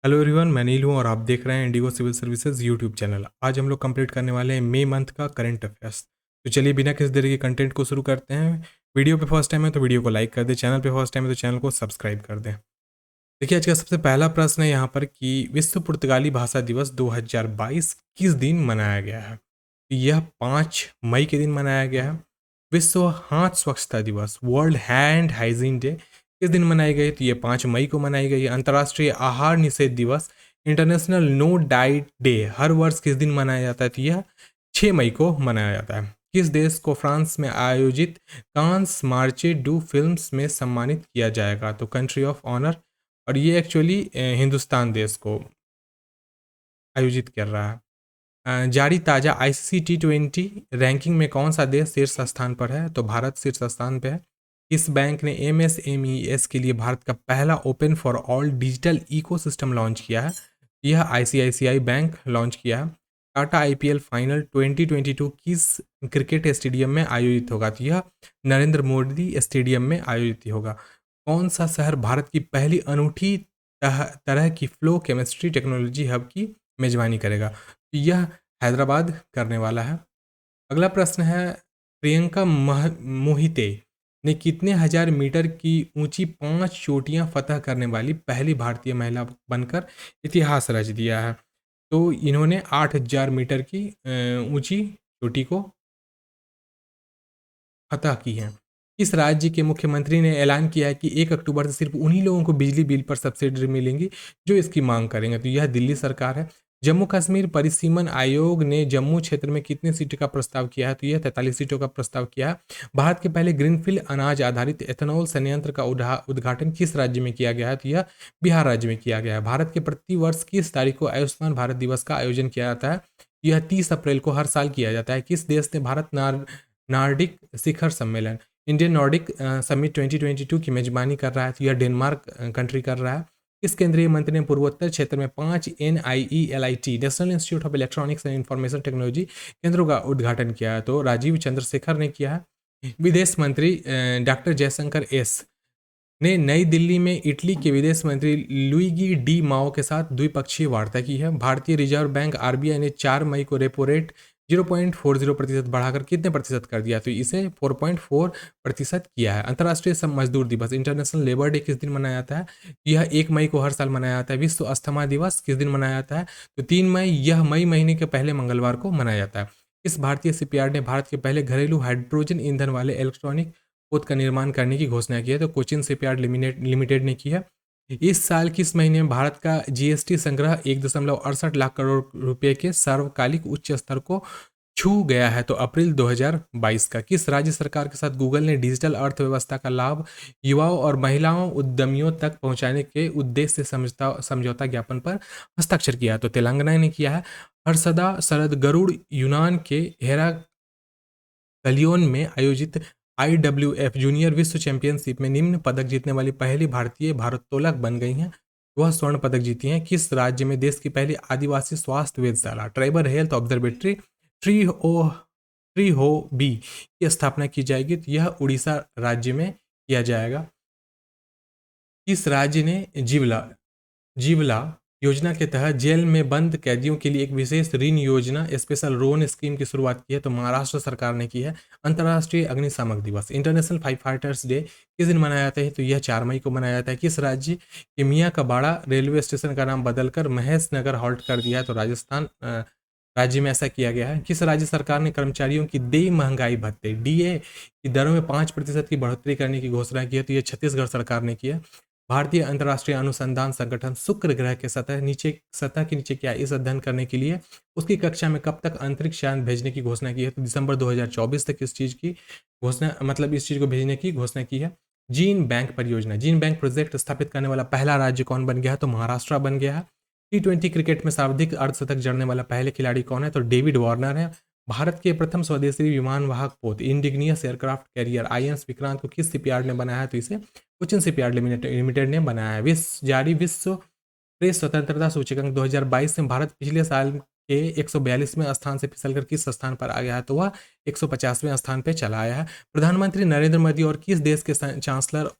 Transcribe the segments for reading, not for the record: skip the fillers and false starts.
Hello everyone, मैं नील हूँ और आप देख रहे हैं Indigo civil services YouTube channel. आज हम लोग कंप्लीट करने वाले हैं मई मंथ का करंट अफेयर्स। तो चलिए बिना किसी देरी के कंटेंट को शुरू करते हैं। वीडियो पे फर्स्ट टाइम है तो वीडियो को लाइक कर दें, चैनल पे फर्स्ट टाइम है तो चैनल को सब्सक्राइब कर दें। देखिए, आज का सबसे पहला प्रश्न है यहाँ पर कि विश्व पुर्तगाली भाषा दिवस 2022 किस दिन मनाया गया है। तो यह 5 मई के दिन मनाया गया है। विश्व हाथ स्वच्छता दिवस, वर्ल्ड हैंड हाइजीन डे, किस दिन मनाई गई? तो ये 5 मई को मनाई गई है। अंतर्राष्ट्रीय आहार निषेध दिवस, इंटरनेशनल नो डाइट डे, हर वर्ष किस दिन मनाया जाता है? तो यह 6 मई को मनाया जाता है। किस देश को फ्रांस में आयोजित कांस मार्चे डू फिल्म्स में सम्मानित किया जाएगा? तो कंट्री ऑफ ऑनर, और ये एक्चुअली हिंदुस्तान देश को आयोजित कर रहा है। जारी ताज़ा आईसीसी T20 रैंकिंग में कौन सा देश शीर्ष स्थान पर है? तो भारत शीर्ष स्थान पर है। किस बैंक ने MSMES के लिए भारत का पहला open for all digital ecosystem launch किया है? यह ICICI बैंक लॉन्च किया है। टाटा IPL फाइनल 2022 किस क्रिकेट स्टेडियम में आयोजित होगा? तो यह नरेंद्र मोदी स्टेडियम में आयोजित होगा। कौन सा शहर भारत की पहली अनूठी तरह की फ्लो केमिस्ट्री टेक्नोलॉजी हब की मेजबानी करेगा? तो यह हैदराबाद करने वाला है। अगला प्रश्न है, प्रियंका मोहिते ने कितने हजार मीटर की ऊंची 5 चोटियां फतह करने वाली पहली भारतीय महिला बनकर इतिहास रच दिया है? तो इन्होंने 8,000 मीटर की ऊंची चोटी को फतह की है। इस राज्य के मुख्यमंत्री ने ऐलान किया है कि 1 अक्टूबर से सिर्फ उन्हीं लोगों को बिजली बिल पर सब्सिडी मिलेंगी जो इसकी मांग करेंगे। तो यह दिल्ली सरकार है। जम्मू कश्मीर परिसीमन आयोग ने जम्मू क्षेत्र में कितने सीटों का प्रस्ताव किया है? तो यह 43 सीटों का प्रस्ताव किया है। भारत के पहले ग्रीनफील्ड अनाज आधारित एथेनॉल संयंत्र का उद्घाटन किस राज्य में किया गया है? तो यह बिहार राज्य में किया गया है। भारत के प्रति वर्ष किस तारीख को आयुष्मान भारत दिवस का आयोजन किया जाता है? यह 30 अप्रैल को हर साल किया जाता है। किस देश ने भारत नार्डिक शिखर सम्मेलन, इंडियन नॉर्डिक समिट 2022 की मेजबानी कर रहा है? तो यह डेनमार्क कंट्री कर रहा है। इस केंद्रीय मंत्री ने पूर्वोत्तर क्षेत्र में 5 NIELIT national institute of electronics and information technology केंद्रों का उद्घाटन किया है? तो राजीव चंद्रशेखर ने किया है। विदेश मंत्री डॉक्टर जयशंकर एस ने नई दिल्ली में इटली के विदेश मंत्री लुइगी डी माओ के साथ द्विपक्षीय वार्ता की है। भारतीय रिजर्व बैंक RBI ने 4 मई को रेपो रेट 0.40% बढ़ाकर कितने प्रतिशत कर दिया? तो इसे 4.4% किया है। अंतर्राष्ट्रीय श्रम मजदूर दिवस, इंटरनेशनल लेबर डे, किस दिन मनाया जाता है? यह 1 मई को हर साल मनाया जाता है। विश्व अस्थमा दिवस किस दिन मनाया जाता है? तो 3 मई, यह मई महीने के पहले मंगलवार को मनाया जाता है। इस भारतीय शिपयार्ड ने भारत के पहले घरेलू हाइड्रोजन ईंधन वाले इलेक्ट्रॉनिक पोत का निर्माण करने की घोषणा की है? तो कोचिन शिपयार्ड लिमिटेड ने की है। इस साल किस महीने में भारत का GST संग्रह 1.68 लाख करोड़ रुपए के सर्वकालिक उच्च स्तर को छू गया है? तो अप्रैल 2022 का। किस राज्य सरकार के साथ गूगल ने डिजिटल अर्थव्यवस्था का लाभ युवाओं और महिलाओं उद्यमियों तक पहुंचाने के उद्देश्य से समझौता ज्ञापन पर हस्ताक्षर किया है? तो तेलंगाना ने किया है। हर्षदा शरद गरुड़ यूनान के हेरा कलियोन में आयोजित IWF जूनियर विश्व चैंपियनशिप में निम्न पदक जीतने वाली पहली भारतीय भारोत्तोलक बन गई हैं। वह स्वर्ण पदक जीती हैं। किस राज्य में देश की पहली आदिवासी स्वास्थ्य वेधशाला, ट्राइबल हेल्थ ऑब्जर्वेटरी, ट्री ओ ट्री हो बी की स्थापना की जाएगी? तो यह उड़ीसा राज्य में किया जाएगा। किस राज्य ने जीवला जीवला योजना के तहत जेल में बंद कैदियों के लिए एक विशेष ऋण योजना, स्पेशल लोन स्कीम की शुरुआत की है? तो महाराष्ट्र सरकार ने की है। अंतर्राष्ट्रीय अग्निशामक दिवस, इंटरनेशनल फायर फाइटर्स डे, किस दिन मनाया जाता है? तो यह 4 मई को मनाया जाता है। किस राज्य के मियाँ का बाड़ा रेलवे स्टेशन का नाम बदलकर महेश नगर हॉल्ट कर दिया है? तो राजस्थान राज्य में ऐसा किया गया है। किस राज्य सरकार ने कर्मचारियों की देय महंगाई भत्ते DA की दरों में 5% की बढ़ोतरी करने की घोषणा की है? तो यह छत्तीसगढ़ सरकार ने की है। भारतीय अंतर्राष्ट्रीय अनुसंधान संगठन शुक्र ग्रह के सतह के नीचे क्या इस अध्ययन करने के लिए उसकी कक्षा में कब तक अंतरिक्ष यान भेजने की घोषणा की है? तो दिसंबर 2024 तक इस चीज़ की घोषणा, मतलब इस चीज़ को भेजने की घोषणा की है। जीन बैंक परियोजना, जीन बैंक प्रोजेक्ट स्थापित करने वाला पहला राज्य कौन बन गया है? तो महाराष्ट्र बन गया है। T20 क्रिकेट में सर्वाधिक अर्धशतक जड़ने वाला पहले खिलाड़ी कौन है? तो डेविड वार्नर है। भारत के प्रथम स्वदेशी विमान वाहक पोत इंडिग्नियस एयरक्राफ्ट कैरियर INS विक्रांत को किस शिपयार्ड ने बनाया है? तो इसे कोचिन शिपयार्ड लिमिटेड ने बनाया है। विश्व प्रेस स्वतंत्रता सूचकांक 2022 में भारत पिछले साल के 142वें स्थान से फिसलकर किस स्थान पर आ गया है? तो वह 150वें स्थान पर चला आया है। प्रधानमंत्री नरेंद्र मोदी और किस देश के चांसलर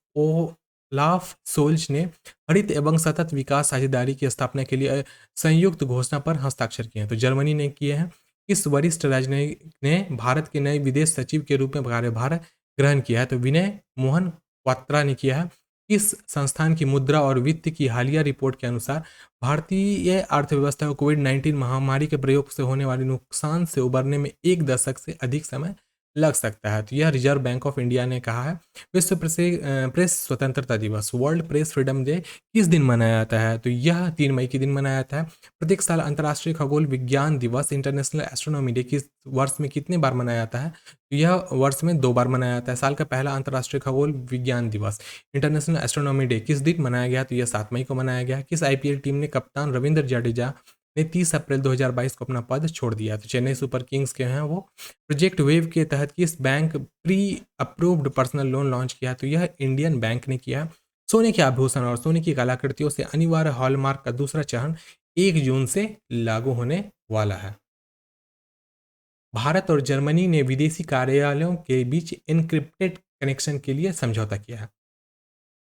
लाफ सोल्ज ने हरित एवं सतत विकास साझेदारी की स्थापना के लिए संयुक्त घोषणा पर हस्ताक्षर किए हैं। तो जर्मनी ने किए हैं। किस वरिष्ठ राजनयिक ने भारत के नए विदेश सचिव के रूप में कार्यभार ग्रहण किया है? तो विनय मोहन क्वात्रा ने किया है। इस संस्थान की मुद्रा और वित्त की हालिया रिपोर्ट के अनुसार भारतीय अर्थव्यवस्था को कोविड-19 महामारी के प्रयोग से होने वाले नुकसान से उबरने में 1 दशक से अधिक समय लग सकता है। तो यह रिजर्व बैंक ऑफ इंडिया ने कहा है। विश्व प्रेस स्वतंत्रता दिवस, वर्ल्ड प्रेस फ्रीडम डे किस दिन मनाया जाता है? तो यह 3 मई के दिन मनाया जाता है। प्रत्येक साल अंतर्राष्ट्रीय खगोल विज्ञान दिवस, इंटरनेशनल एस्ट्रोनॉमी डे किस वर्ष में कितने बार मनाया जाता है? तो यह वर्ष में 2 बार मनाया जाता है। साल का पहला अंतर्राष्ट्रीय खगोल विज्ञान दिवस, इंटरनेशनल एस्ट्रोनॉमी डे किस दिन मनाया गया? तो यह 7 मई को मनाया गया। किस आईपीएल टीम ने कप्तान रविंद्र जडेजा ने 30 अप्रैल 2022 को अपना पद छोड़ दिया? तो चेन्नई सुपर किंग्स के हैं वो। प्रोजेक्ट वेव के तहत किस bank pre approved personal loan launch किया? तो यह इंडियन बैंक ने किया। सोने के आभूषण और सोने की कलाकृतियों से अनिवार्य हॉलमार्क का दूसरा चरण 1 जून से लागू होने वाला है। भारत और जर्मनी ने विदेशी कार्यालयों के बीच एन्क्रिप्टेड कनेक्शन के लिए समझौता किया है।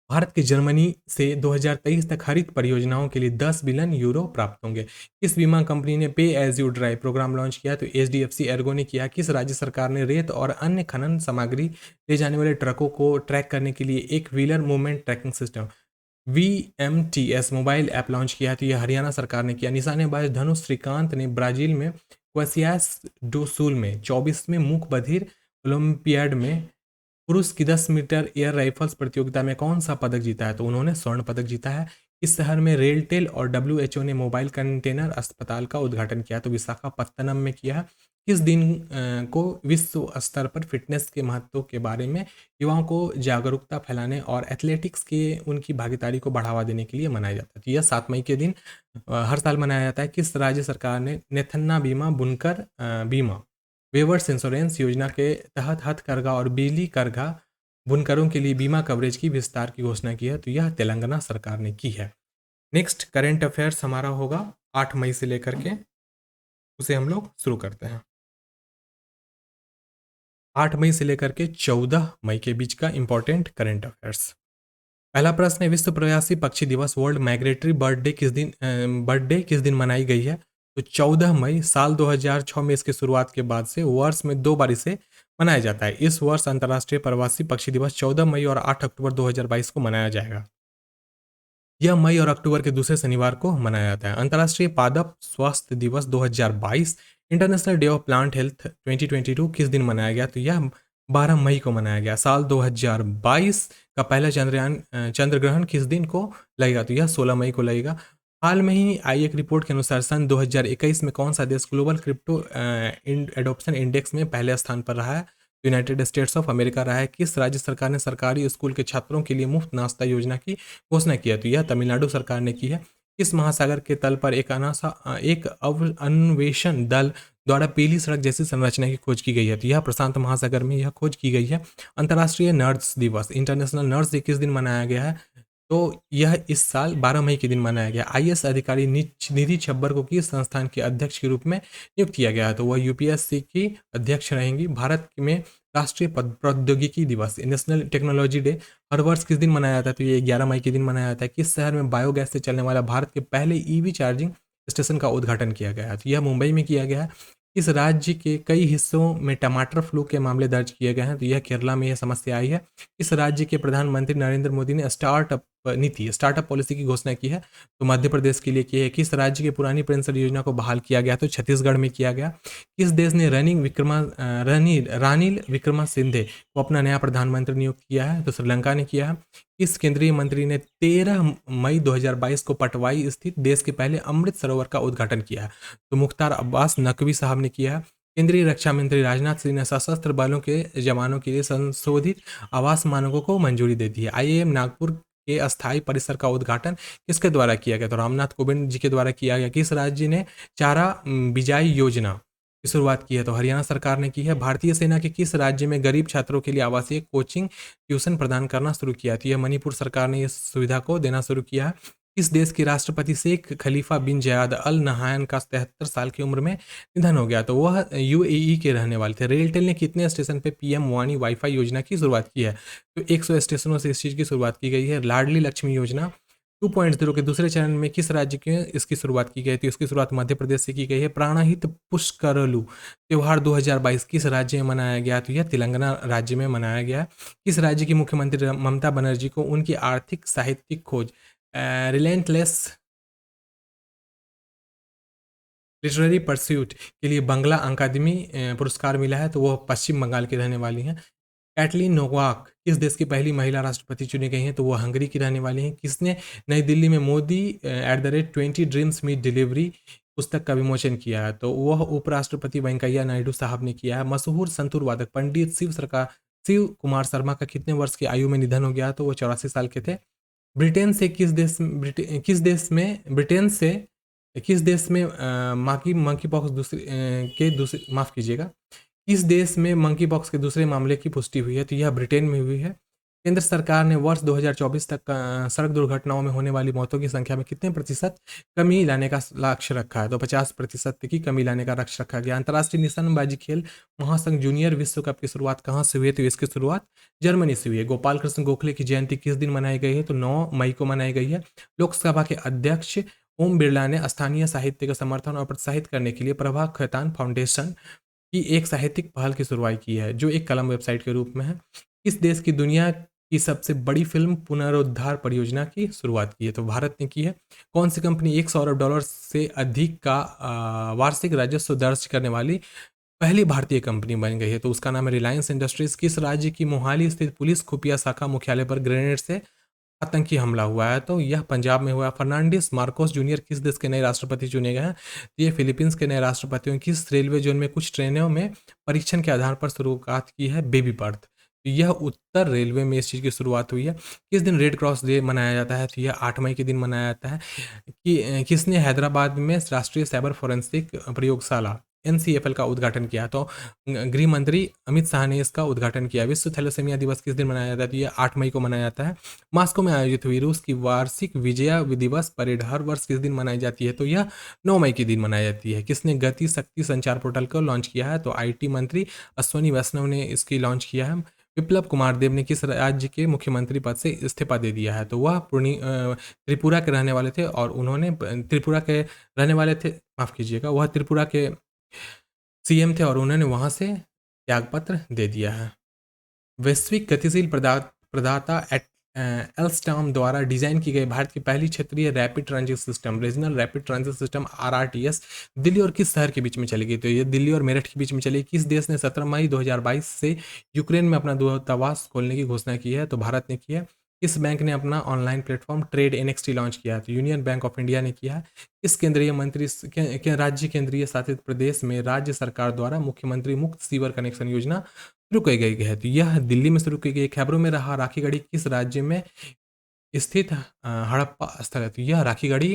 भारत के जर्मनी से 2023 तक हरित परियोजनाओं के लिए 10 बिलियन यूरो प्राप्त होंगे। किस बीमा कंपनी ने pay as you drive program launch किया? तो एचडीएफसी एर्गो ने किया। किस राज्य सरकार ने रेत और अन्य खनन सामग्री ले जाने वाले ट्रकों को ट्रैक करने के लिए एक wheeler movement tracking system VMTS mobile app launch किया है? तो यह हरियाणा सरकार ने किया। निशानेबाज धनुष श्रीकांत ने ब्राजील में क्वेसियास डो सुल में 24वें मूक बधिर ओलंपियाड में पुरुष की 10 मीटर एयर राइफल्स प्रतियोगिता में कौन सा पदक जीता है? तो उन्होंने स्वर्ण पदक जीता है। इस शहर में रेलटेल और डब्ल्यूएचओ ने मोबाइल कंटेनर अस्पताल का उद्घाटन किया? तो विशाखापत्तनम में किया। किस दिन को विश्व स्तर पर फिटनेस के महत्व के बारे में युवाओं को जागरूकता फैलाने और एथलेटिक्स के उनकी भागीदारी को बढ़ावा देने के लिए मनाया जाता है? तो यह 7 मई के दिन हर साल मनाया जाता है। किस राज्य सरकार ने नेथन्ना बीमा बुनकर बीमा वेवर्स इंश्योरेंस योजना के तहत हथकरघा और बिजली करघा बुनकरों के लिए बीमा कवरेज की विस्तार की घोषणा की है? तो यह तेलंगाना सरकार ने की है। नेक्स्ट करंट अफेयर्स हमारा होगा 8 मई से लेकर के, उसे हम लोग शुरू करते हैं। 8 मई से लेकर के 14 मई के बीच का इंपॉर्टेंट करंट अफेयर्स। पहला प्रश्न है, विश्व प्रवासी पक्षी दिवस वर्ल्ड माइग्रेटरी बर्थडे किस दिन मनाई गई है? तो 14 मई। साल 2006 में इसकी शुरुआत के बाद से वर्ष में 2 बार इसे मनाया जाता है। इस वर्ष अंतर्राष्ट्रीय प्रवासी पक्षी दिवस 14 मई और 8 अक्टूबर 2022 को मनाया जाएगा। यह मई और अक्टूबर के दूसरे शनिवार को मनाया जाता है। अंतर्राष्ट्रीय पादप स्वास्थ्य दिवस 2022 international day of plant health 2022 किस दिन मनाया गया? तो यह 12 मई को मनाया गया। साल 2022 का पहला चंद्र ग्रहण किस दिन को लगेगा? तो यह 16 मई को लगेगा। हाल में ही आई एक रिपोर्ट के अनुसार सन 2021 में कौन सा देश ग्लोबल क्रिप्टो एडोप्शन इंडेक्स में पहले स्थान पर रहा है? यूनाइटेड स्टेट्स ऑफ अमेरिका रहा है। किस राज्य सरकार ने सरकारी स्कूल के छात्रों के लिए मुफ्त नाश्ता योजना की घोषणा की है? तो यह तमिलनाडु सरकार ने की है। किस महासागर के तल पर एक अन्वेषण दल द्वारा पीली सड़क जैसी संरचना की खोज की गई है? तो यह प्रशांत महासागर में यह खोज की गई है। अंतर्राष्ट्रीय नर्स दिवस इंटरनेशनल नर्स डे किस दिन मनाया गया है? तो यह इस साल 12 मई के दिन मनाया गया। आईएएस अधिकारी निधि छब्बर को किस संस्थान के अध्यक्ष के रूप में नियुक्त किया गया है? तो वह यूपीएससी की अध्यक्ष रहेंगी। भारत में राष्ट्रीय प्रौद्योगिकी दिवस नेशनल टेक्नोलॉजी डे हर वर्ष किस दिन मनाया जाता है? तो ये 11 मई के दिन मनाया जाता है। किस शहर में बायोगैस से चलने वाला भारत के पहले ईवी चार्जिंग स्टेशन का उद्घाटन किया गया है? तो यह मुंबई में किया गया है। इस राज्य के कई हिस्सों में टमाटर फ्लू के मामले दर्ज किए गए हैं? तो यह केरला में यह समस्या आई है। इस राज्य के प्रधानमंत्री नरेंद्र मोदी ने स्टार्टअप पॉलिसी की घोषणा की है? तो मध्य प्रदेश के लिए की है। किस राज्य की पुरानी पेंशन योजना को बहाल किया गया? तो छत्तीसगढ़ में किया गया। किस देश ने रानिल विक्रमासिंघे को अपना नया प्रधानमंत्री नियुक्त किया है? तो श्रीलंका ने किया है। किस केंद्रीय मंत्री ने 13 मई 2022 को पटवाई स्थित देश के पहले अमृत सरोवर का उद्घाटन किया है? तो मुख्तार अब्बास नकवी साहब ने किया है। केंद्रीय रक्षा मंत्री राजनाथ सिंह ने सशस्त्र बलों के जवानों के लिए संशोधित आवास मानकों को मंजूरी दे दी है। आईआईएम नागपुर के अस्थायी परिसर का उद्घाटन किसके द्वारा किया गया? तो रामनाथ कोविंद जी के द्वारा किया गया। किस राज्य ने चारा बिजाई योजना की शुरुआत की है? तो हरियाणा सरकार ने की है। भारतीय सेना के किस राज्य में गरीब छात्रों के लिए आवासीय कोचिंग ट्यूशन प्रदान करना शुरू किया? तो यह मणिपुर सरकार ने इस सुविधा को देना शुरू किया है। किस देश के राष्ट्रपति शेख खलीफा बिन जयाद अल नहायन का 73 साल की उम्र में निधन हो गया? तो वह यूएई के रहने वाले थे। रेलटेल ने कितने स्टेशन पे पीएम वाणी वाईफाई योजना की शुरुआत की है? तो 100 स्टेशनों से इस चीज़ की शुरुआत की गई है। लाडली लक्ष्मी योजना 2.0 के दूसरे चरण में किस राज्य के इसकी शुरुआत की गई थी? इसकी शुरुआत मध्य प्रदेश से की गई है। प्राणहित पुष्करलु त्योहार 2022 किस राज्य में मनाया गया? तो यह तेलंगाना राज्य में मनाया गया। किस राज्य की मुख्यमंत्री ममता बनर्जी को उनकी आर्थिक साहित्यिक खोज रिलेंटलेस लिटरेरी परस्यूट के लिए बंगला अकादमी पुरस्कार मिला है? तो वह पश्चिम बंगाल की रहने वाली हैं। कैटलीन नोवाक किस देश की पहली महिला राष्ट्रपति चुनी गई हैं? तो वो हंगरी की रहने वाली हैं। किसने नई दिल्ली में मोदी @20 ड्रीम्स मीट डिलीवरी पुस्तक का विमोचन किया है? तो वह उपराष्ट्रपति वेंकैया नायडू साहब ने किया है। मशहूर संतूर वादक पंडित शिव कुमार शर्मा का कितने वर्ष की आयु में निधन हो गया? तो वो 84 साल के थे। ब्रिटेन से किस देश में मंकी पॉक्स दूसरे माफ़ कीजिएगा, किस देश में मंकी पॉक्स के दूसरे मामले की पुष्टि हुई है? तो यह ब्रिटेन में हुई है। केंद्र सरकार ने वर्ष 2024 तक सड़क दुर्घटनाओं में होने वाली मौतों की संख्या में कितने प्रतिशत कमी लाने का लक्ष्य रखा है? तो 50% की कमी लाने का लक्ष्य रखा गया। अंतर्राष्ट्रीय निशानेबाजी खेल महासंघ जूनियर विश्व कप की शुरुआत कहाँ से हुई है? तो इसकी शुरुआत जर्मनी से हुई है। गोपाल कृष्ण गोखले की जयंती किस दिन मनाई गई है? तो 9 मई को मनाई गई है। लोकसभा के अध्यक्ष ओम बिरला ने स्थानीय साहित्य का समर्थन और प्रोत्साहित करने के लिए प्रभा खेतान फाउंडेशन की एक साहित्यिक पहल की शुरुआत की है, जो एक कलम वेबसाइट के रूप में है। किस देश की दुनिया की सबसे बड़ी फिल्म पुनरुद्धार परियोजना की शुरुआत की है? तो भारत ने की है। कौन सी कंपनी 100 अरब डॉलर से अधिक का वार्षिक राजस्व दर्ज करने वाली पहली भारतीय कंपनी बन गई है? तो उसका नाम है रिलायंस इंडस्ट्रीज। किस राज्य की मोहाली स्थित पुलिस खुफिया शाखा मुख्यालय पर ग्रेनेड से आतंकी हमला हुआ है? तो यह पंजाब में हुआ। फर्नांडिस मार्कोस जूनियर किस देश के नए राष्ट्रपति चुने गए हैं? तो ये फिलीपींस के नए राष्ट्रपति हैं। किस रेलवे जोन में कुछ ट्रेनों में परीक्षण के आधार पर शुरुआत की है बेबी बर्थ? तो यह उत्तर रेलवे में इस चीज़ की शुरुआत हुई है। किस दिन रेड क्रॉस डे मनाया जाता है? तो यह 8 मई के दिन मनाया जाता है। कि किसने हैदराबाद में राष्ट्रीय साइबर फोरेंसिक प्रयोगशाला एनसीएफएल का उद्घाटन किया? तो गृह मंत्री अमित शाह ने इसका उद्घाटन किया। विश्व थैलेसीमिया दिवस किस दिन मनाया जाता है? तो यह 8 मई को मनाया जाता है। मास्को में आयोजित हुई रूस की वार्षिक विजया दिवस परेड हर वर्ष किस दिन मनाई जाती है? तो यह 9 मई के दिन मनाई जाती है। किसने गति शक्ति संचार पोर्टल को लॉन्च किया है? तो आईटी मंत्री अश्वनी वैष्णव ने इसकी लॉन्च किया है। विप्लव कुमार देव ने किस राज्य के मुख्यमंत्री पद से इस्तीफा दे दिया है? तो वह त्रिपुरा के रहने वाले थे और उन्होंने त्रिपुरा के रहने वाले थे, माफ़ कीजिएगा, वह त्रिपुरा के सीएम थे और उन्होंने वहाँ से त्यागपत्र दे दिया है। वैश्विक गतिशील प्रदाता एल्स्टॉम द्वारा डिजाइन की गई भारत की पहली क्षेत्रीय rapid transit system regional rapid transit system RRTS Delhi और किस शहर के बीच में चलेगी? तो ये दिल्ली और मेरठ के बीच में चलेगी। किस देश ने 17 मई 2022 से यूक्रेन में अपना दूतावास खोलने की घोषणा की है? तो भारत ने की है। किस बैंक ने अपना online platform trade NXT launch किया है? तो यूनियन बैंक ऑफ इंडिया ने किया है। किस केंद्रीय मंत्री राज्य केंद्रीय शासित प्रदेश में राज्य सरकार द्वारा मुख्यमंत्री मुफ्त सीवर कनेक्शन योजना शुरू की गई है? तो यह दिल्ली में शुरू की गई। खैबरों में रहा राखीगढ़ी किस राज्य में स्थित हड़प्पा स्थल है? तो यह राखीगढ़ी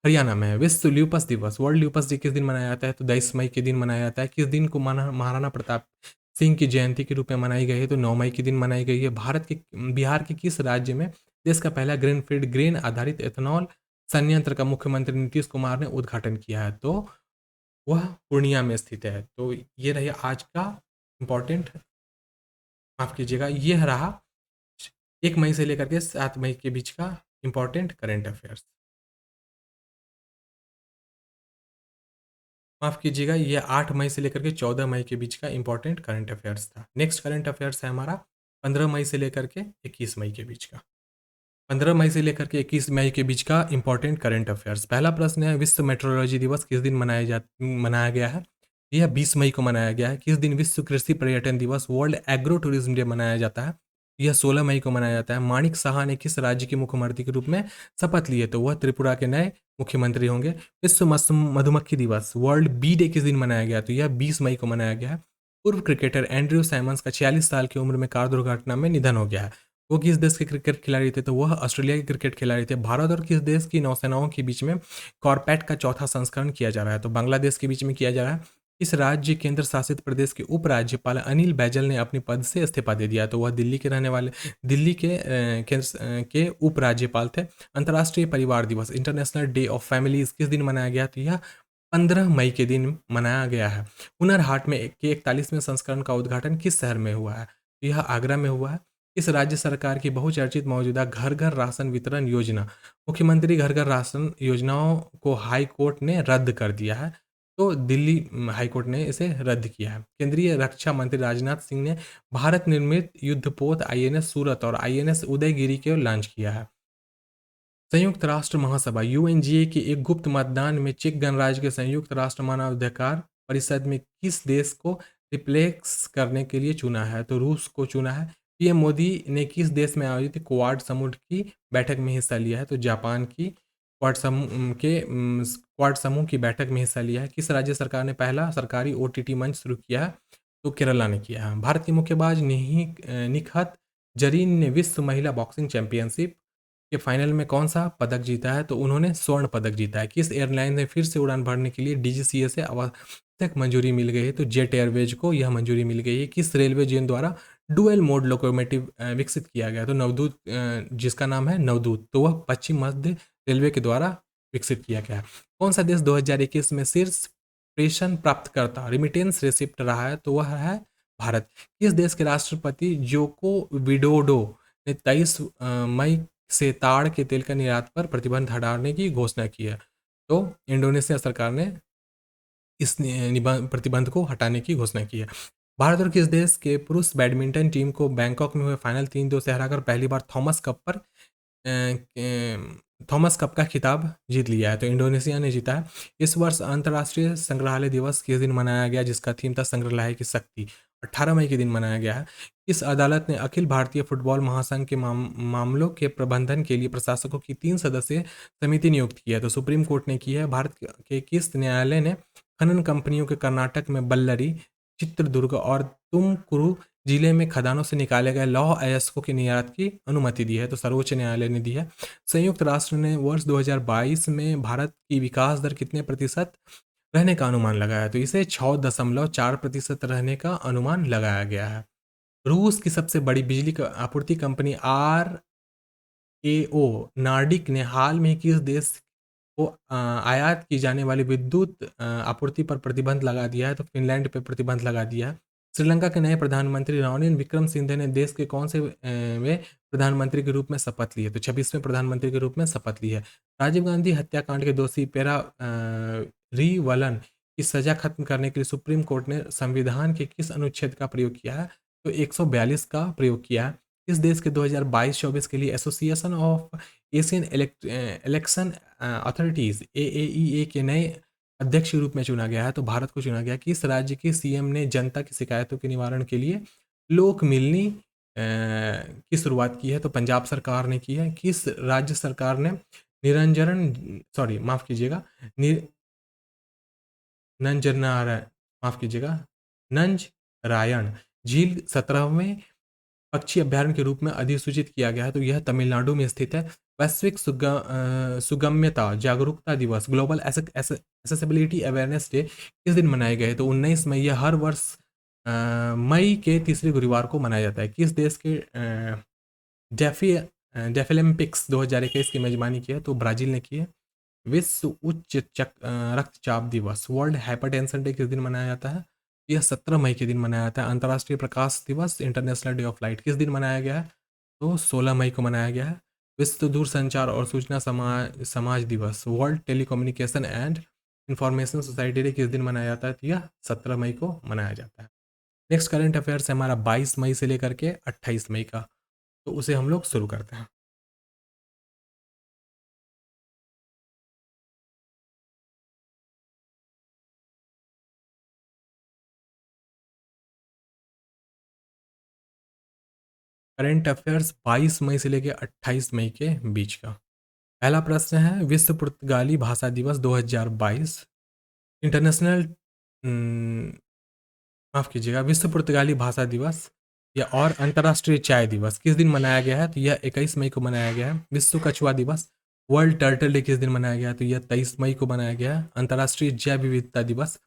हरियाणा में है। विश्व ल्यूपस दिवस वर्ल्ड ल्यूपस डे किस दिन मनाया जाता है? तो 23 मई के दिन मनाया जाता है। किस दिन को महाराणा प्रताप सिंह की जयंती के रूप में मनाई गई है? तो 9 मई के दिन मनाई गई है। बिहार के किस राज्य में देश का पहला ग्रीनफील्ड ग्रेन आधारित एथेनॉल संयंत्र का मुख्यमंत्री नीतीश कुमार ने उद्घाटन किया है? तो वह पूर्णिया में स्थित है। तो ये रही आज का इम्पोर्टेंट, माफ़ कीजिएगा, ये रहा 1 मई से लेकर के 7 मई के बीच का इम्पोर्टेंट करंट अफेयर्स। माफ़ कीजिएगा, ये 8 मई से लेकर के 14 मई के बीच का इम्पोर्टेंट करंट अफेयर्स था। नेक्स्ट करंट अफेयर्स है हमारा 15 मई से लेकर के 21 मई के बीच का। 15 मई से लेकर के 21 मई के बीच का इम्पोर्टेंट करंट अफेयर्स। पहला प्रश्न है, विश्व मेट्रोलॉजी दिवस किस दिन मनाया गया है? यह 20 मई को मनाया गया है। किस दिन विश्व कृषि पर्यटन दिवस वर्ल्ड एग्रो टूरिज्म डे मनाया जाता है? यह 16 मई को मनाया जाता है। माणिक साहा ने किस राज्य के मुख्यमंत्री के रूप में शपथ लिए? तो वह त्रिपुरा के नए मुख्यमंत्री होंगे। विश्व मधुमक्खी दिवस वर्ल्ड बी डे किस दिन मनाया गया? तो यह 20 मई को मनाया गया है। पूर्व क्रिकेटर एंड्रयू साइमंस का 46 साल की उम्र में कार दुर्घटना में निधन हो गया है। वो किस देश के क्रिकेट खिलाड़ी थे? तो वह ऑस्ट्रेलिया के क्रिकेट खिलाड़ी थे। भारत और किस देश की नौसेनाओं के बीच में कॉर्पेट का चौथा संस्करण किया जा रहा है? तो बांग्लादेश के बीच में किया जा रहा है। इस राज्य केंद्र शासित प्रदेश के उपराज्यपाल अनिल बैजल ने अपने पद से इस्तीफा दे दिया। तो वह दिल्ली के रहने वाले, दिल्ली के के उपराज्यपाल थे। अंतर्राष्ट्रीय परिवार दिवस, इंटरनेशनल डे ऑफ फैमिलीज किस दिन मनाया गया? तो यह 15 मई के दिन मनाया गया है। हुनर हाट में के 41वें संस्करण का उद्घाटन किस शहर में हुआ है? तो यह आगरा में हुआ है। इस राज्य सरकार की बहुचर्चित मौजूदा घर घर राशन वितरण योजना, मुख्यमंत्री घर घर राशन योजनाओं को हाई कोर्ट ने रद्द कर दिया है। तो दिल्ली हाई कोर्ट ने इसे रद्द किया है। केंद्रीय रक्षा मंत्री राजनाथ सिंह ने भारत निर्मित युद्धपोत आईएनएस सूरत और आईएनएस उदयगिरी को लॉन्च किया है। संयुक्त राष्ट्र महासभा यूएनजीए के एक गुप्त मतदान में चेक गणराज्य के संयुक्त राष्ट्र मानवाधिकार परिषद में किस देश को रिप्लेक्स करने के लिए चुना है? तो रूस को चुना है। पीएम मोदी ने किस देश में आयोजित क्वाड समूह की बैठक में हिस्सा लिया है? तो जापान की क्वाड समूह की बैठक में हिस्सा लिया है। किस राज्य सरकार ने पहला सरकारी ओटीटी मंच शुरू किया है? तो केरला ने किया है। भारत की मुक्केबाज निखत जरीन ने विश्व महिला बॉक्सिंग चैंपियनशिप के फाइनल में कौन सा पदक जीता है? तो उन्होंने स्वर्ण पदक जीता है। किस एयरलाइन ने फिर से उड़ान भरने के लिए डीजीसीए से आवश्यक मंजूरी मिल गई है? तो जेट एयरवेज को यह मंजूरी मिल गई है। किस रेलवे जोन द्वारा डुअल मोड लोकोमोटिव विकसित किया गया? तो नवदूत, जिसका नाम है नवदूत, तो वह पश्चिम मध्य रेलवे के द्वारा विकसित किया गया है। कौन सा देश 2021 में शीर्ष प्रेषण प्राप्तकर्ता रिमिटेंस रेसिप्ट रहा है? तो वह है भारत। किस देश के राष्ट्रपति जोको विडोडो ने 23 मई से ताड़ के तेल का निर्यात पर प्रतिबंध हटाने की घोषणा की है? तो इंडोनेशिया सरकार ने इस प्रतिबंध को हटाने की घोषणा की है। भारत और किस देश के पुरुष बैडमिंटन टीम को बैंकॉक में हुए फाइनल 3-2 से हराकर पहली बार थॉमस कप का खिताब जीत लिया है? तो इंडोनेशिया ने जीता है। इस वर्ष अंतर्राष्ट्रीय संग्रहालय दिवस किस दिन मनाया गया, जिसका थीम था संग्रहालय की शक्ति? 18 मई के दिन मनाया गया है। इस अदालत ने अखिल भारतीय फुटबॉल महासंघ के मामलों के प्रबंधन के लिए प्रशासकों की 3 सदस्यीय समिति नियुक्त की है? तो सुप्रीम कोर्ट ने की है। भारत के किस न्यायालय ने खनन कंपनियों के कर्नाटक में बल्लरी, चित्रदुर्ग और तुमकुरु जिले में खदानों से निकाले गए लौह अयस्कों के निर्यात की अनुमति दी है? तो सर्वोच्च न्यायालय ने दी है। संयुक्त राष्ट्र ने वर्ष 2022 में भारत की विकास दर कितने प्रतिशत रहने का अनुमान लगाया? तो इसे 6.4% रहने का अनुमान लगाया गया है। रूस की सबसे बड़ी बिजली आपूर्ति कंपनी आरएओ नार्डिक ने हाल में किस देश को आयात की जाने वाली विद्युत आपूर्ति पर प्रतिबंध लगा दिया है? तो फिनलैंड पर प्रतिबंध लगा दिया है। श्रीलंका के नए प्रधानमंत्री रानिल विक्रमसिंघे ने देश के कौन से वे प्रधानमंत्री के रूप में शपथ ली है? तो 26वें प्रधानमंत्री के रूप में शपथ ली है। राजीव गांधी हत्याकांड के दोषी रिवलन की सजा खत्म करने के लिए सुप्रीम कोर्ट ने संविधान के किस अनुच्छेद का प्रयोग किया है? तो 142 का प्रयोग किया है। इस देश के 2022-24 के लिए association of Asian election authorities AAEA के नए अध्यक्ष के रूप में चुना गया है? तो भारत को चुना गया। किस राज्य के सीएम ने जनता की शिकायतों के निवारण के लिए लोक मिलनी की शुरुआत की है? तो पंजाब सरकार ने की है। किस राज्य सरकार ने माफ कीजिएगा, नंजनारायण माफ कीजिएगा नंजरायण झील 17वें पक्षी अभ्यारण्य के रूप में अधिसूचित किया गया है? तो यह तमिलनाडु में स्थित है। वैश्विक सुगम्यता जागरूकता दिवस, ग्लोबल एसेसिबिलिटी अवेयरनेस डे किस दिन मनाए गए? तो 19 मई। यह हर वर्ष मई के तीसरे गुरुवार को मनाया जाता है। किस देश के डेफिलिम्पिक्स 2021 की मेजबानी की है? तो ब्राजील ने की है। विश्व उच्च रक्तचाप दिवस, वर्ल्ड हाइपरटेंशन डे किस दिन मनाया जाता है? यह 17 मई के दिन मनाया जाता है। अंतर्राष्ट्रीय प्रकाश दिवस, इंटरनेशनल डे ऑफ लाइट किस दिन मनाया गया है? तो 16 मई को मनाया गया है। विश्व दूरसंचार और सूचना समाज दिवस, world telecommunication and information society day किस दिन मनाया जाता है? तो यह 17 मई को मनाया जाता है। नेक्स्ट करंट अफेयर्स है हमारा 22 मई से लेकर के 28 मई का, तो उसे हम लोग शुरू करते हैं। करंट अफेयर्स 22 मई से लेकर 28 मई के बीच का। पहला प्रश्न है, विश्व पुर्तगाली भाषा दिवस 2022, इंटरनेशनल माफ कीजिएगा, विश्व पुर्तगाली भाषा दिवस या और अंतर्राष्ट्रीय चाय दिवस किस दिन मनाया गया है? तो यह 21 मई को मनाया गया है। विश्व कछुआ दिवस, वर्ल्ड टर्टल डे किस दिन मनाया गया है? तो यह 23 मई को मनाया गया है। अंतर्राष्ट्रीय जैव विविधता दिवस,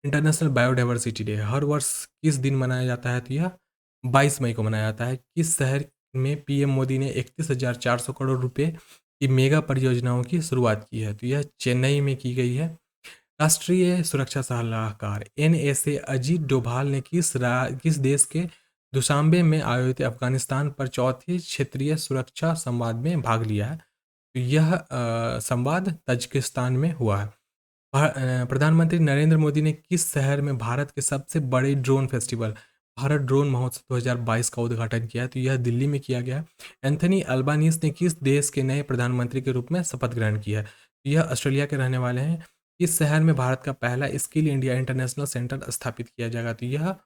इंटरनेशनल बायोडाइवर्सिटी डे हर वर्ष किस दिन मनाया जाता है? तो यह 22 मई को मनाया जाता है। किस शहर में पीएम मोदी ने 31,400 करोड़ रुपए की मेगा परियोजनाओं की शुरुआत की है? तो यह चेन्नई में की गई है। राष्ट्रीय सुरक्षा सलाहकार एनएसए अजीत डोभाल ने किस देश के दुशांबे में आयोजित अफगानिस्तान पर चौथे क्षेत्रीय सुरक्षा संवाद में भाग लिया है? तो यह संवाद ताजिकिस्तान में हुआ है। प्रधानमंत्री नरेंद्र मोदी ने किस शहर में भारत के सबसे बड़े ड्रोन फेस्टिवल भारत ड्रोन महोत्सव 2022 का उद्घाटन किया? तो यह दिल्ली में किया गया। एंथनी अल्बानीज ने किस देश के नए प्रधानमंत्री के रूप में शपथ ग्रहण किया है? तो यह ऑस्ट्रेलिया के रहने वाले हैं। किस शहर में भारत का पहला स्किल इंडिया इंटरनेशनल सेंटर स्थापित किया जाएगा? तो यह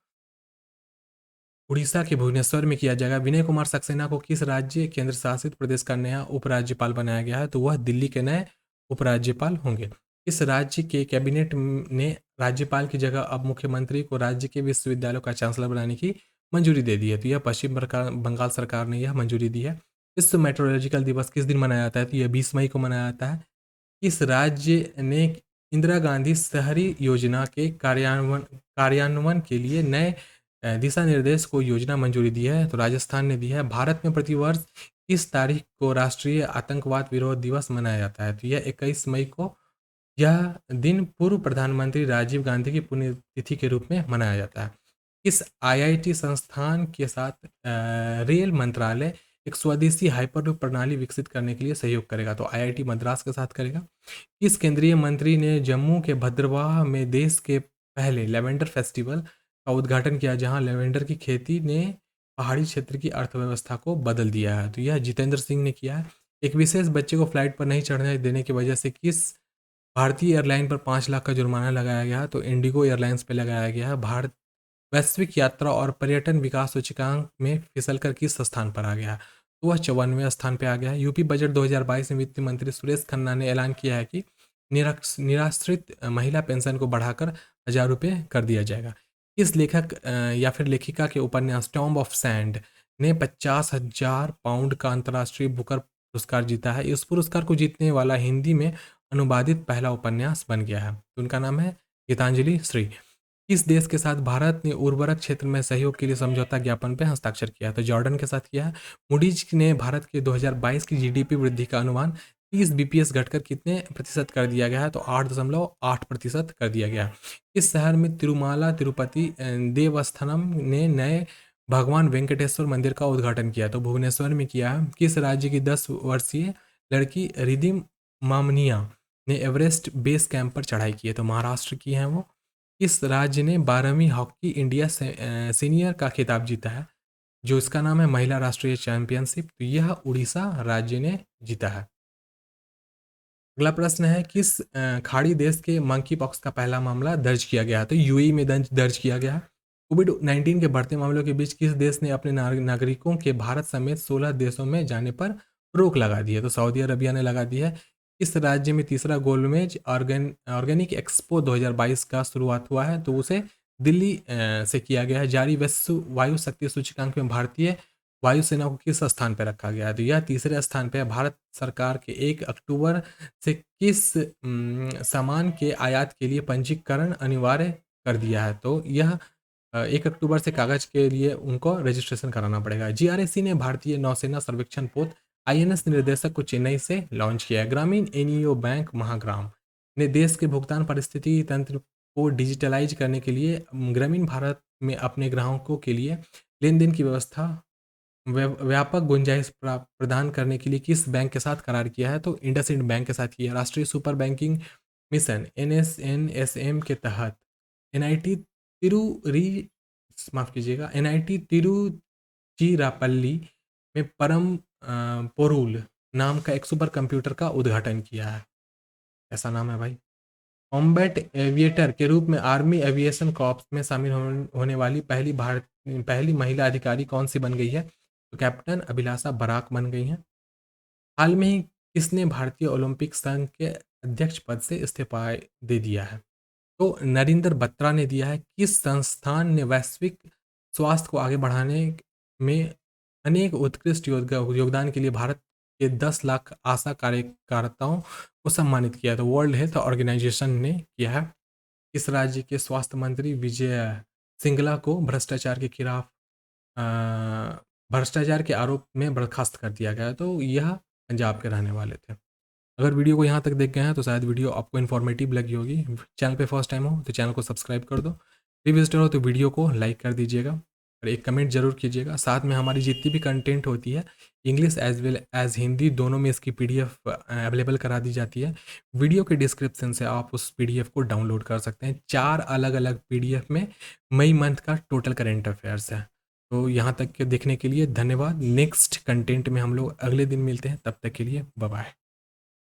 उड़ीसा के भुवनेश्वर में किया जाएगा। विनय कुमार सक्सेना को किस राज्य केंद्र शासित प्रदेश का नया उपराज्यपाल बनाया गया है? तो वह दिल्ली के नए उपराज्यपाल होंगे। इस राज्य के कैबिनेट ने राज्यपाल की जगह अब मुख्यमंत्री को राज्य के विश्वविद्यालयों का चांसलर बनाने की मंजूरी दे दी है? तो यह पश्चिम बंगाल सरकार ने यह मंजूरी दी है। विश्व मेट्रोलॉजिकल दिवस किस दिन मनाया जाता है? तो यह 20 मई को मनाया जाता है। किस राज्य ने इंदिरा गांधी शहरी योजना के कार्यान्वयन के लिए नए दिशा निर्देश को योजना मंजूरी दी है? तो राजस्थान ने दी है। भारत में प्रतिवर्ष किस तारीख को राष्ट्रीय आतंकवाद विरोध दिवस मनाया जाता है? तो यह 21 मई को। यह दिन पूर्व प्रधानमंत्री राजीव गांधी की पुण्यतिथि के रूप में मनाया जाता है। किस आईआईटी संस्थान के साथ रेल मंत्रालय एक स्वदेशी हाइपरलूप प्रणाली विकसित करने के लिए सहयोग करेगा? तो आईआईटी मद्रास के साथ करेगा। किस केंद्रीय मंत्री ने जम्मू के भद्रवाह में देश के पहले लेवेंडर फेस्टिवल का उद्घाटन किया, जहां लेवेंडर की खेती ने पहाड़ी क्षेत्र की अर्थव्यवस्था को बदल दिया है? तो यह जितेंद्र सिंह ने किया है। एक विशेष बच्चे को फ्लाइट पर नहीं चढ़ने देने की वजह से किस भारतीय एयरलाइन पर 5 लाख का जुर्माना लगाया गया? तो इंडिगो एयरलाइंस पर लगाया गया है। भारत वैश्विक यात्रा और पर्यटन विकास सूचकांक में फिसलकर किस स्थान पर आ गया? तो वह 54वें स्थान पर आ गया है। यूपी बजट 2022 में वित्त मंत्री सुरेश खन्ना ने ऐलान किया है कि निराश्रित महिला पेंशन को बढ़ाकर 1,000 रुपये कर दिया जाएगा। इस लेखक या फिर लेखिका के उपन्यास टॉम्ब ऑफ सैंड ने 50,000 पाउंड का अंतर्राष्ट्रीय बुकर पुरस्कार जीता है। इस पुरस्कार को जीतने वाला हिंदी में अनुवादित पहला उपन्यास बन गया है। तो उनका नाम है गीतांजलि श्री। किस देश के साथ भारत ने उर्वरक क्षेत्र में सहयोग के लिए समझौता ज्ञापन पर हस्ताक्षर किया? तो जॉर्डन के साथ किया है। मूडीज ने भारत के 2022 की जीडीपी वृद्धि का अनुमान 30 बीपीएस घटकर कितने प्रतिशत कर दिया गया है? तो 8.8% कर दिया गया। इस शहर में तिरुमाला तिरुपति देवस्थानम ने नए भगवान वेंकटेश्वर मंदिर का उद्घाटन किया? तो भुवनेश्वर में किया है। किस राज्य की 10 वर्षीय लड़की रिधिम मामनिया ने एवरेस्ट बेस कैंप पर चढ़ाई की है? तो महाराष्ट्र की हैं वो। इस राज्य ने 12वीं हॉकी इंडिया सीनियर का खिताब जीता है, जो इसका नाम है महिला राष्ट्रीय चैंपियनशिप? तो यह उड़ीसा राज्य ने जीता है। अगला प्रश्न है, किस खाड़ी देश के मंकी पॉक्स का पहला मामला दर्ज किया गया? तो यूएई में दर्ज किया गया। कोविड-19 के बढ़ते मामलों के बीच किस देश ने अपने नागरिकों के भारत समेत 16 देशों में जाने पर रोक लगा दी है? तो सऊदी अरबिया ने लगा दी है। इस राज्य में तीसरा गोलमेज ऑर्गेनिक एक्सपो 2022 का शुरुआत हुआ है, तो उसे दिल्ली से किया गया है। जारी विश्व वायु शक्ति सूचकांक में भारतीय वायुसेना को किस स्थान पर रखा गया है? तो यह तीसरे स्थान पर है। भारत सरकार के 1 अक्टूबर से किस सामान के आयात के लिए पंजीकरण अनिवार्य कर दिया है? तो यह 1 अक्टूबर से कागज के लिए उनको रजिस्ट्रेशन कराना पड़ेगा। जीआरएसी ने भारतीय नौसेना सर्वेक्षण पोत आईएनएस निर्देशक को चेन्नई से लॉन्च किया है। ग्रामीण एनईओ बैंक महाग्राम ने देश के भुगतान परिस्थिति तंत्र को डिजिटलाइज करने के लिए ग्रामीण भारत में अपने ग्राहकों के लिए लेन देन की व्यवस्था व्यापक गुंजाइश प्रदान करने के लिए किस बैंक के साथ करार किया है? तो इंडसइंड बैंक के साथ किया। राष्ट्रीय सुपर बैंकिंग मिशन एनएसएनएसएम के तहत एनआईटी माफ कीजिएगा, एनआईटी तिरुचिरापल्ली में परम पोरूल नाम का एक सुपर कंप्यूटर का उद्घाटन किया है। ऐसा नाम है भाई। कॉम्बैट एविएटर के रूप में आर्मी एविएशन कॉर्प्स में शामिल होने वाली पहली महिला अधिकारी कौन सी बन गई है? तो कैप्टन अभिलाषा बराक बन गई हैं। हाल में ही किसने भारतीय ओलंपिक संघ के अध्यक्ष पद से इस्तीफा दे दिया है? तो नरेंद्र बत्रा ने दिया है। किस संस्थान ने वैश्विक स्वास्थ्य को आगे बढ़ाने में अनेक उत्कृष्ट योगदान के लिए भारत के 10 लाख आशा कार्यकर्ताओं को सम्मानित किया? तो वर्ल्ड हेल्थ ऑर्गेनाइजेशन ने किया है। किस राज्य के स्वास्थ्य मंत्री विजय सिंगला को भ्रष्टाचार के आरोप में बर्खास्त कर दिया गया। तो यह पंजाब के रहने वाले थे। अगर वीडियो को यहाँ तक देख गए हैं तो शायद वीडियो आपको इन्फॉर्मेटिव लगी होगी। चैनल पे फर्स्ट टाइम हो तो चैनल को सब्सक्राइब कर दो, रिविजिटर हो तो वीडियो को लाइक कर दीजिएगा और एक कमेंट जरूर कीजिएगा। साथ में हमारी जितनी भी कंटेंट होती है English as well as Hindi दोनों में इसकी पीडीएफ अवेलेबल करा दी जाती है। वीडियो के डिस्क्रिप्शन से आप उस पीडीएफ को डाउनलोड कर सकते हैं। 4 अलग अलग पीडीएफ में मई मंथ का टोटल करेंट अफेयर्स है। तो यहाँ तक के देखने के लिए धन्यवाद। नेक्स्ट कंटेंट में हम लोग अगले दिन मिलते हैं, तब तक के लिए बाय बाय।